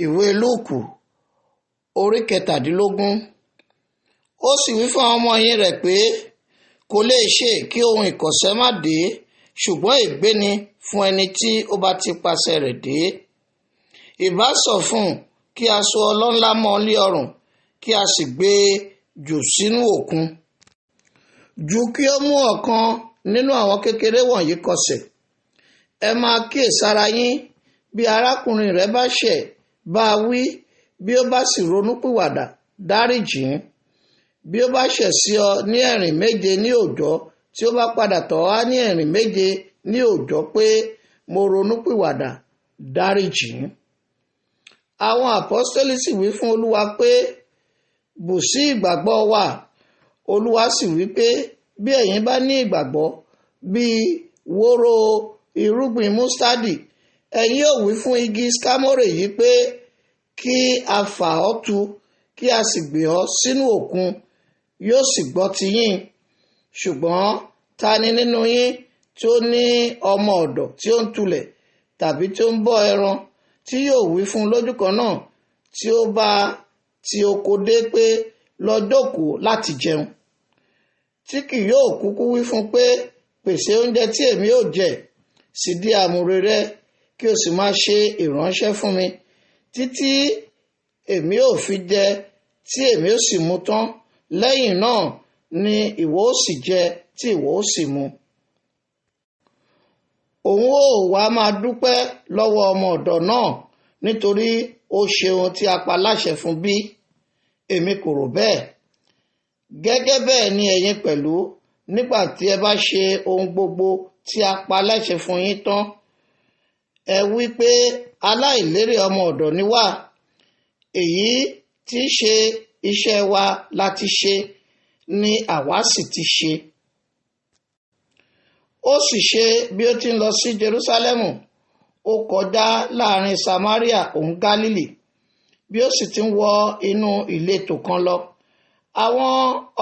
Ìwé Lúùkù orí 17. Ó sì wí fún àwọn ọmọ ẹ̀yìn rẹ̀ pé kò lè ṣe kí ohun ìkọ̀sẹ̀ má dé, ṣùgbọ́n ègbé ni fún ẹni tí ó bá ti pasẹ̀ rẹ̀ dé. Ìbá sọ fún un kí a so ọlọ́ńlá mọ́ lé ọrùn, kí a sì gbé e jù sínú òkun, ju kí ó mú ọ̀kan nínú àwọn kékeré wọ̀nyí kọsẹ̀. Ẹ máa kíyèsára yín, bí arákùnrin rẹ̀ bá ṣẹ̀, bá a wí, bí ó bá sì ronúpìwàdà, dáríjì ín. Bí ó bá ṣẹ̀ sí ọ ní ẹ̀rìn méje ní òòjọ́, tí ó bá padà tọ̀ ọ́ ní ẹ̀rìn méje ní òòjọ́ pé mo ronúpìwàdà, dáríjì ín. Àwọn àpọ́stélì sì wí fún Olúwa pé bù sí ìgbàgbọ́ wa. Olúwa sì wí pé bí ẹ̀yin bá ní ìgbàgbọ́ bíi wóró irúgbìn mustadi, ẹ̀yin ó wí fún igi skámórè yìí pé kí a fà ọ́ tu, kí a sì gbé ọ́ sínú òkun, yóò sì gbọ́ tiyín. Ṣùgbọ́n ta ni nínú yín tí ó ní ọmọ ọ̀dọ̀ tí ó ń tulẹ̀ tàbí tí ó ń bọ́ ẹran, tí yóò wí fún lójú kan náà tí ó bá ti oko dé pé lọ jókòó láti jẹun, tí kì yóò kúkú wí fún pé pèsè oúnjẹ tí èmi ó jẹ, sì di àmùrè rẹ, kí o sì máa ṣe ìránṣẹ́ fún mi, títí èmi ó fi jẹ, tí èmi ó sì mu tán. Lẹ́yìn náà ni ìwọ ó sì jẹ, tí ìwọ ó sì mu. Òun ó wá máa dúpẹ́ lọ́wọ́ ọmọ ọ̀dọ̀ náà nítorí ó ṣe ohun tí a pa láṣẹ fún bí? Èmi kò rò bẹ́ẹ̀. Gẹ́gẹ́ bẹ́ẹ̀ ni ẹ̀yin pẹ̀lú, nígbà tí ẹ bá ṣe ohun gbogbo tí a pa láṣẹ fún yín tán, ẹ wí pé aláìlérè ọmọ ọ̀dọ̀ ni wá, èyí tí í ṣe iṣẹ́ wa láti ṣe ni àwa sì ti ṣe. Ó sì ṣe bí ó ti ń lọ sí Jerúsálẹ́mù, ó kọjá láàrin Samaria òun Gálílì. Bí ó sì ti ń wọ inú ìletò kan lọ, àwọn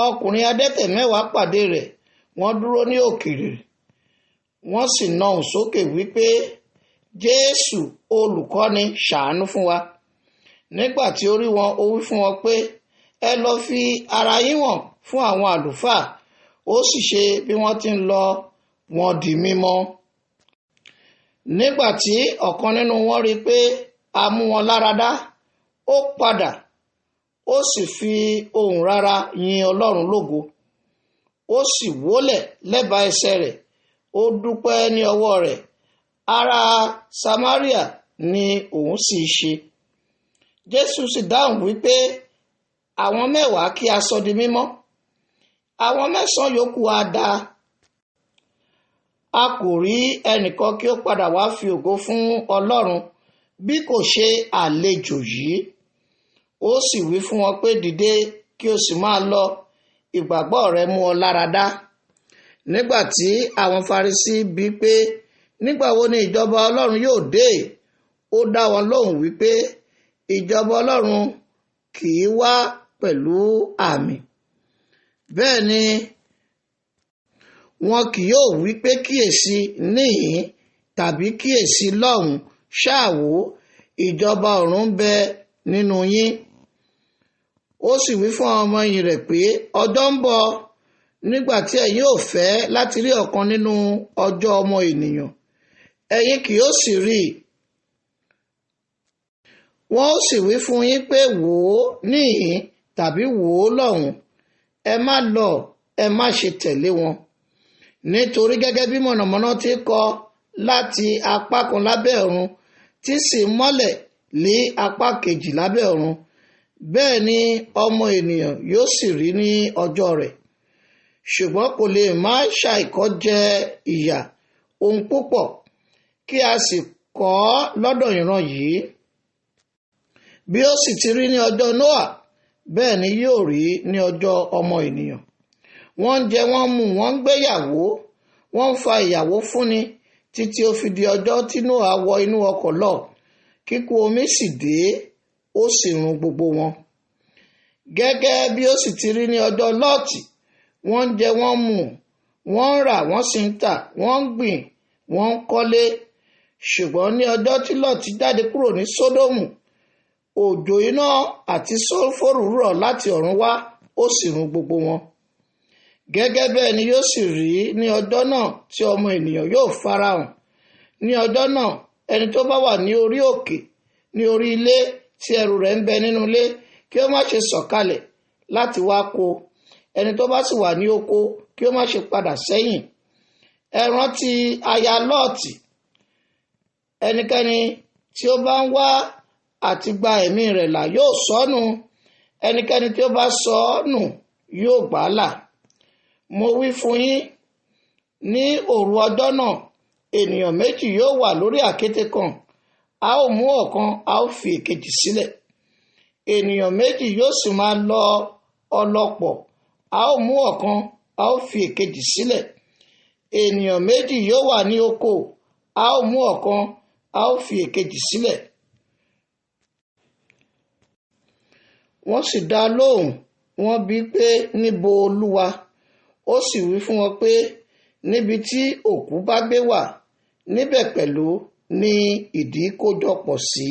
ọkùnrin adẹ́tẹ̀ 10 pàdé rẹ̀, wọ́n dúró ní òkèèrè, wọ́n sì nahùn sókè wípé, Jésù olùkọ́ni, ṣàánú fún wa. Nígbà tí ó rí wọn, ó wí fún wọn pé, ẹ lọ fi ara yín wọ̀n fún àwọn àlùfáà. Ó sì ṣe bí wọ́n ti ń lọ, wọ́n di mímọ́. Nígbà tí ọ̀kan nínú wọn rí pé a mú wọn lára dá, ó padà, ó sì fi ohùn rara yin Ọlọ́run lógo. Ó sì wólẹ̀ lẹ́bàá ẹsẹ̀ rẹ̀, ó dúpẹ́ ní ọwọ́ rẹ̀. Ará Samaria ni òun sì ṣe. Jésù sì dáhùn wípé àwọn 10 kí a sọ di mímọ́, àwọn 9 yòókù á dá. A kò rí ẹnìkan kí ó padà wá fi ògo fún Ọlọ́run bí kò ṣe àlejò yìí. Ó sì wí fún wọn pé dìde kí o sì máa lọ, ìgbàgbọ́ rẹ mú ọ lára dá. Nígbà tí àwọn Farisí bi pé nígbà wo ni ìjọba Ọlọ́run yóò dé, ó dá wọn lóhùn wípé ìjọba Ọlọ́run kì í wá pẹ̀lú àmì, bẹ́ẹ̀ ni wọn kì yóò wí pé kíyèsí níhìn tàbí kíyèsí lọ́hùn, ṣáà wò, ìjọba ọ̀run ń bẹ nínú yín. Ó sì wí fún àwọn ọmọ ẹ̀yìn rẹ̀ pé ọjọ́ ń bọ̀ nígbà tí ẹ̀yin ò fẹ́ láti rí ọ̀kan nínú ọjọ́ ọmọ ènìyàn, ẹ̀yin kì yóò sì rí i. Wọ́n ó sì wí fún yín pé wò ó níhìn tàbí wò ó lọ́hùn, ẹ má lọ, ẹ má ṣe tẹ̀lé wọn. Nítorí gẹ́gẹ́ bí mọ̀nàmọ́ná ti kọ láti apá kan lábẹ́ ọ̀run, tí sì mọ́lẹ̀ lé apá kejì lábẹ́ ọ̀run, bẹ́ẹ̀ ni ọmọ ènìyàn yóò sì rí ní ọjọ́ rẹ̀. Ṣùgbọ́n kò lè má ṣàìkọ́jẹ ìyà ohun púpọ̀, kí a sì kọ́ lọ́dọ̀ ìran yìí. Bí ó sì ti rí ní ọjọ́ Nóà, bẹ́ẹ̀ ni yóò rí ní ọjọ́ ọmọ ènìyàn. Wọ́n ń jẹ, wọ́n ń mu, wọ́n ń gbéyàwó, wọ́n ń fa ìyàwó fúnni, títí ó fi di ọjọ́ tí Nóà wọ inú ọkọ̀ lọ, kíkún omi sì dé, ó sì run gbogbo wọn. Gẹ́gẹ́ bí ó sì ti rí ní ọjọ́ Lọ́ọ̀tì, wọ́n ń jẹ, wọ́n ń mu, wọ́n ń rà, wọ́n sì ń tà, wọ́n ń gbìn, wọ́n ń kọ́lé. Ṣùgbọ́n ní ọjọ́ tí Lọ́ọ̀tì jáde kúrò ní Sódómù, òjò iná àti sọ́lfòrù rọ̀ láti ọ̀run wá, ó sì run gbogbo wọn. Gẹ́gẹ́ bẹ́ẹ̀ ni yóò sì rí ní ọjọ́ náà tí ọmọ ènìyàn yóò farahàn. Ní ọjọ́ náà, ẹni tó bá wà ní orí òkè, ní orí ilé tí ẹrù rẹ̀ ń bẹ nínú ilé, kí ó má ṣe sọ̀kalẹ̀ láti wá kó. Ẹni tó bá sì wà ní oko, kí ó má ṣe padà sẹ́yìn. Ẹ rántí aya Lọ́ọ̀tì. Ẹnikẹ́ni tí ó bá ń wá àti gba ẹ̀mí rẹ̀ là yóò sọnù. Ẹnikẹ́ni tí ó bá sọnù yóò gbà á là. Mo wí fún yín, ní òru ọjọ́ náà, ènìyàn méjì yóò wà lórí àkéte kan. A ó mú ọ̀kan, a ó fi èkejì sílẹ̀. Ènìyàn méjì yóò sì máa lọ ọlọ́pọ̀. A ó mú ọ̀kan, a ó fi èkejì sílẹ̀. Ènìyàn méjì yóò wà ní oko. A ó mú ọ̀kan, a ó fi èkejì sílẹ̀. Wọ́n sì dá lóhùn, wọ́n bi pé, níbo Olúwa? Ó sì wí fún wọn pé, níbi tí òkú bá gbé wà, níbẹ̀ pẹ̀lú ni ìdí kójọpọ̀ sí.